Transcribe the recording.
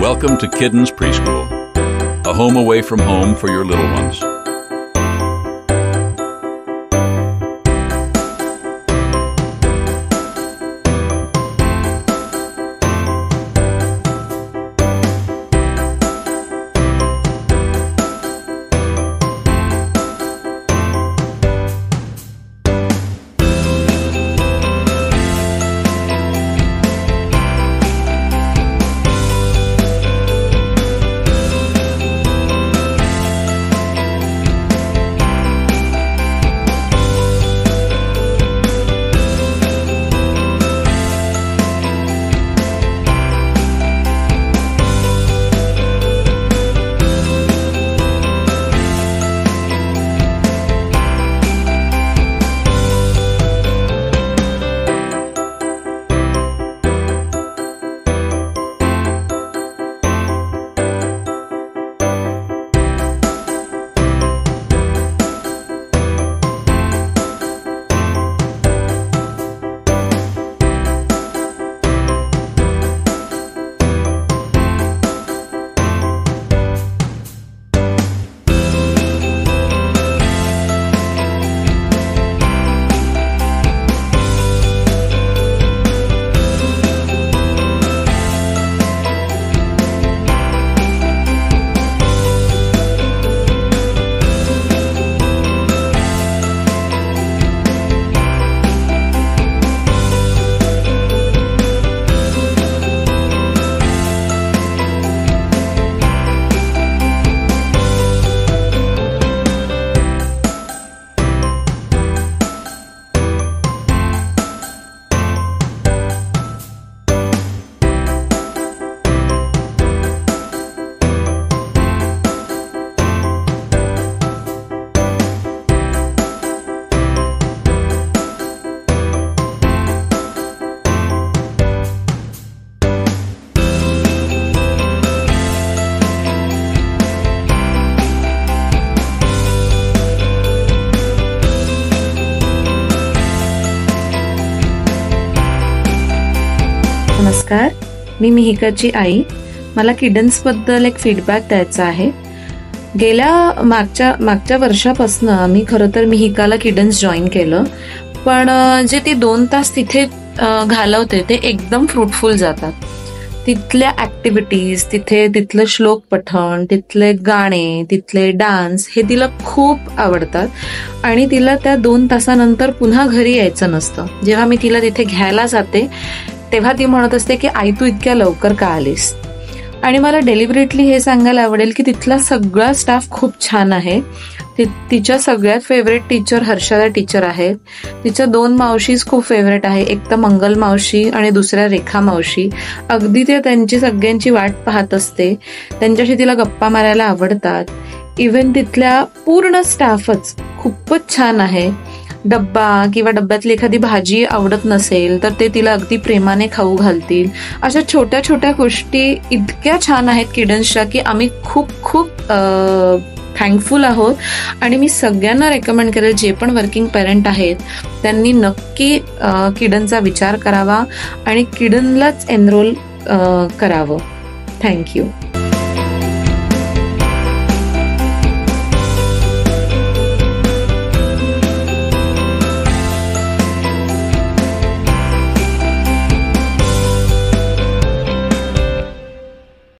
Welcome to Kiddens Preschool, a home away from home for your little ones. नमस्कार, मी मिहिकाची आई. मला किडन्स बद्दल एक feedback द्यायचा आहे. मागच्या वर्षापासून मी खरं तर मिहिकाला किडन्स जॉईन केलं, पण जे ते 2 तास तिथे घालवते ते एकदम फ्रुटफुल जातात. तिथल्या ऍक्टिव्हिटीज, तिथलं श्लोक पठण, तिथले गाणे, तिथले डान्स हे तिला खूप आवडतात आणि तिला त्या 2 तासानंतर पुन्हा घरी यायचं नसतं. जेव्हा मी तिला तिथे घ्यायला जाते तेव्हा ती म्हणत असते की आई तू इतक्या लवकर का आलीस. आणि मला डेलिबरेटली हे सांगायला आवडेल की तिथला सगळा स्टाफ खूप छान आहे. तिच्या सगळ्यात फेवरेट टीचर हर्षदा टीचर आहेत. तिच्या 2 मावशीज खूप फेवरेट आहे, एक तर मंगल मावशी आणि दुसऱ्या रेखा मावशी. अगदी ते त्यांची सगळ्यांची वाट पाहत असते. त्यांच्याशी तिला गप्पा मारायला आवडतात. इव्हन तिथल्या पूर्ण स्टाफच खूपच छान आहे. डब्बा किंवा डब्यातली एखादी भाजी आवडत नसेल तर ते तिला अगदी प्रेमाने खाऊ घालतील. अशा छोट्या छोट्या गोष्टी इतक्या छान आहेत किडन्सच्या की आम्ही खूप खूप थँकफुल आहोत. आणि मी सगळ्यांना रेकमेंड करेल, जे पण वर्किंग पेरेंट आहेत त्यांनी नक्की किडनचा विचार करावा आणि किडनलाच एनरोल करावं. थँक्यू.